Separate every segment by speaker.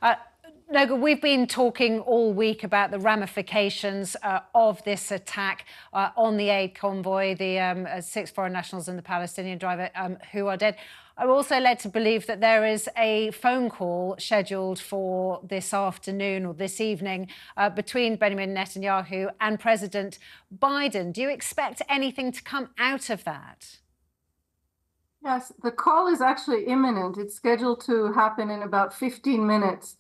Speaker 1: Uh, Noga, we've been talking all week about the ramifications of this attack on the aid convoy, the 6 foreign nationals and the Palestinian driver who are dead. I'm also led to believe that there is a phone call scheduled for this afternoon or this evening between Benjamin Netanyahu and President Biden. Do you expect anything to come out of that?
Speaker 2: Yes, the call is actually imminent. It's scheduled to happen in about 15 minutes.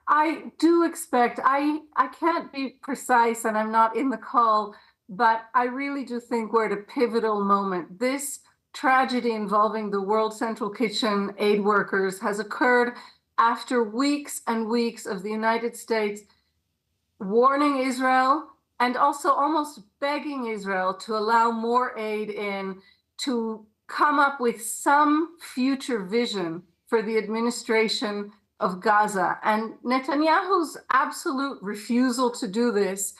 Speaker 2: I do expect, I can't be precise and I'm not in the call, but I really do think we're at a pivotal moment. This tragedy involving the World Central Kitchen aid workers has occurred after weeks and weeks of the United States warning Israel and also almost begging Israel to allow more aid in, to come up with some future vision for the administration of Gaza. And Netanyahu's absolute refusal to do this,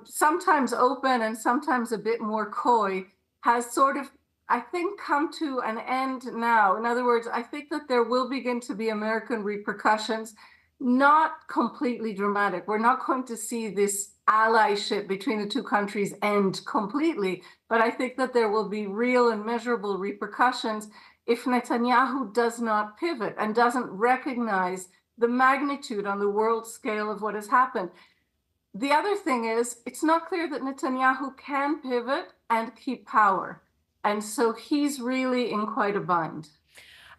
Speaker 2: sometimes open and sometimes a bit more coy, has sort of, I think, come to an end now. In other words, I think that there will begin to be American repercussions, not completely dramatic. We're not going to see this allyship between the two countries end completely, but I think that there will be real and measurable repercussions if Netanyahu does not pivot and doesn't recognize the magnitude on the world scale of what has happened. The other thing is, it's not clear that Netanyahu can pivot and keep power. And so he's really in quite a bind.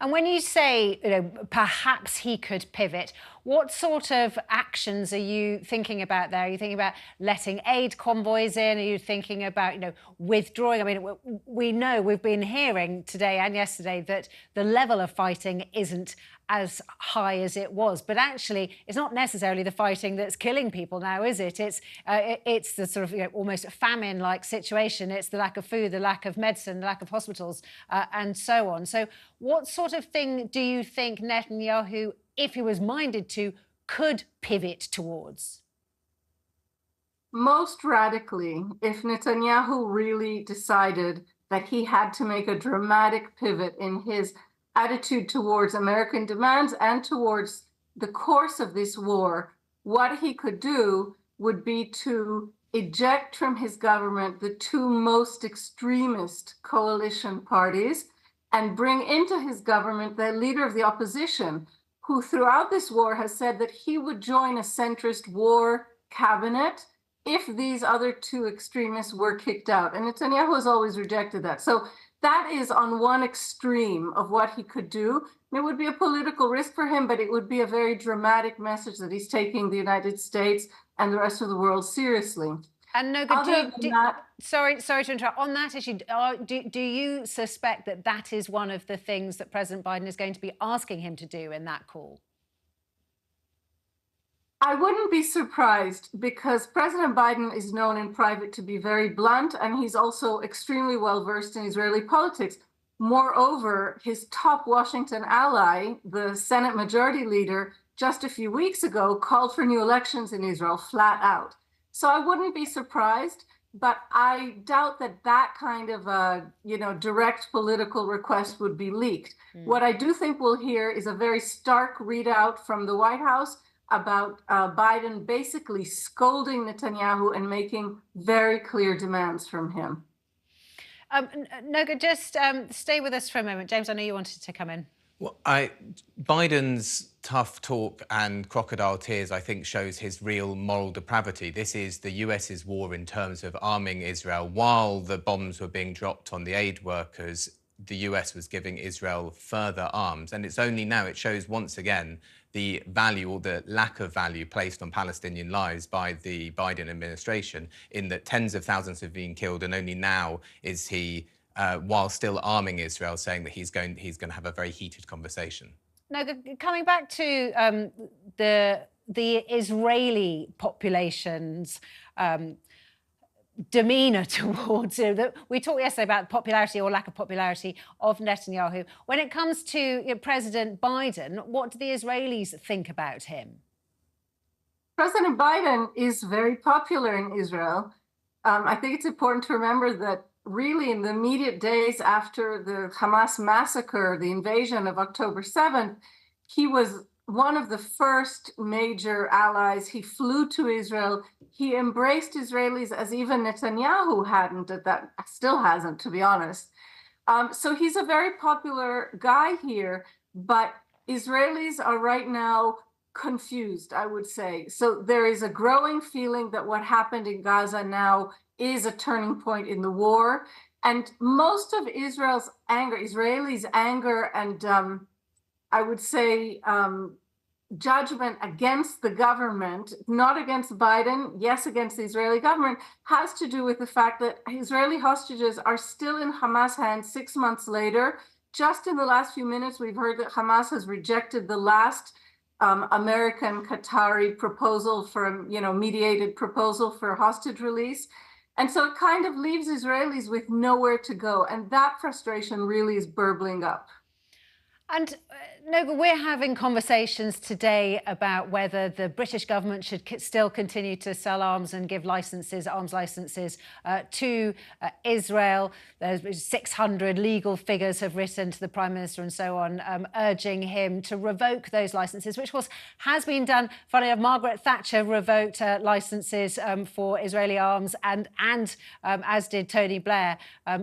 Speaker 1: And when you say, perhaps he could pivot, what sort of actions are you thinking about there? Are you thinking about letting aid convoys in? Are you thinking about, withdrawing? I mean, we know, we've been hearing today and yesterday that the level of fighting isn't as high as it was. But actually, it's not necessarily the fighting that's killing people now, is it? It's the sort of almost famine-like situation. It's the lack of food, the lack of medicine, the lack of hospitals, and so on. So what sort of thing do you think Netanyahu, if he was minded to, could pivot towards?
Speaker 2: Most radically, if Netanyahu really decided that he had to make a dramatic pivot in his attitude towards American demands and towards the course of this war, what he could do would be to eject from his government the two most extremist coalition parties and bring into his government the leader of the opposition, who throughout this war has said that he would join a centrist war cabinet if these other two extremists were kicked out. And Netanyahu has always rejected that. So that is on one extreme of what he could do. It would be a political risk for him, but it would be a very dramatic message that he's taking the United States and the rest of the world seriously.
Speaker 1: And Noga, sorry to interrupt. On that issue, do you suspect that that is one of the things that President Biden is going to be asking him to do in that call?
Speaker 2: I wouldn't be surprised, because President Biden is known in private to be very blunt, and he's also extremely well versed in Israeli politics. Moreover, his top Washington ally, the Senate Majority Leader, just a few weeks ago called for new elections in Israel flat out. So I wouldn't be surprised, but I doubt that that kind of a direct political request would be leaked. What I do think we'll hear is a very stark readout from the White House about Biden basically scolding Netanyahu and making very clear demands from him.
Speaker 1: Noga, just stay with us for a moment. James, I know you wanted to come in.
Speaker 3: Well, Biden's tough talk and crocodile tears, I think, shows his real moral depravity. This is the US's war in terms of arming Israel. While the bombs were being dropped on the aid workers, the US was giving Israel further arms. And it's only now it shows once again the value or the lack of value placed on Palestinian lives by the Biden administration, in that tens of thousands have been killed, and only now is he, while still arming Israel, saying that he's going to have a very heated conversation.
Speaker 1: Now, coming back to the Israeli population's demeanour towards that. We talked yesterday about popularity or lack of popularity of Netanyahu. When it comes to President Biden, what do the Israelis think about him?
Speaker 2: President Biden is very popular in Israel. I think it's important to remember that really in the immediate days after the Hamas massacre, the invasion of October 7th, he was one of the first major allies. He flew to Israel. He embraced Israelis as even Netanyahu hadn't, still hasn't, to be honest. So he's a very popular guy here, but Israelis are right now confused, I would say. So there is a growing feeling that what happened in Gaza now is a turning point in the war. And most of Israelis' anger and I would say judgment against the government, not against Biden, yes, against the Israeli government, has to do with the fact that Israeli hostages are still in Hamas hands 6 months later. Just in the last few minutes, we've heard that Hamas has rejected the last American Qatari proposal for, mediated proposal for hostage release. And so it kind of leaves Israelis with nowhere to go. And that frustration really is burbling up.
Speaker 1: And Noga, we're having conversations today about whether the British government should still continue to sell arms and give arms licenses to Israel. There's 600 legal figures have written to the Prime Minister and so on, urging him to revoke those licenses, which has been done. Funny enough, Margaret Thatcher revoked licenses for Israeli arms, and as did Tony Blair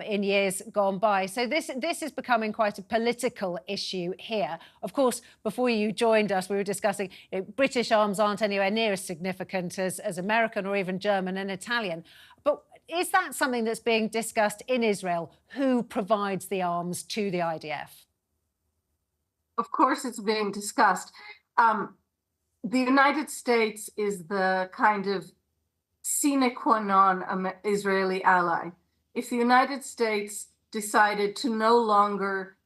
Speaker 1: in years gone by. So this is becoming quite a political issue here. Of course, before you joined us, we were discussing British arms aren't anywhere near as significant as American or even German and Italian. But is that something that's being discussed in Israel? Who provides the arms to the IDF?
Speaker 2: Of course, it's being discussed. The United States is the kind of sine qua non Israeli ally. If the United States decided to no longer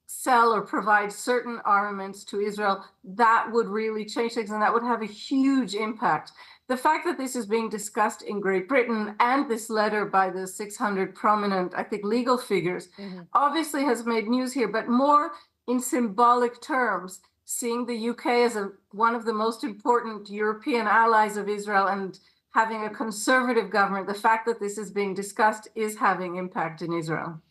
Speaker 2: sell or provide certain armaments to Israel, that would really change things, and that would have a huge impact. The fact that this is being discussed in Great Britain and this letter by the 600 prominent, I think, legal figures obviously has made news here, but more in symbolic terms, seeing the UK as one of the most important European allies of Israel and having a conservative government, the fact that this is being discussed is having impact in Israel.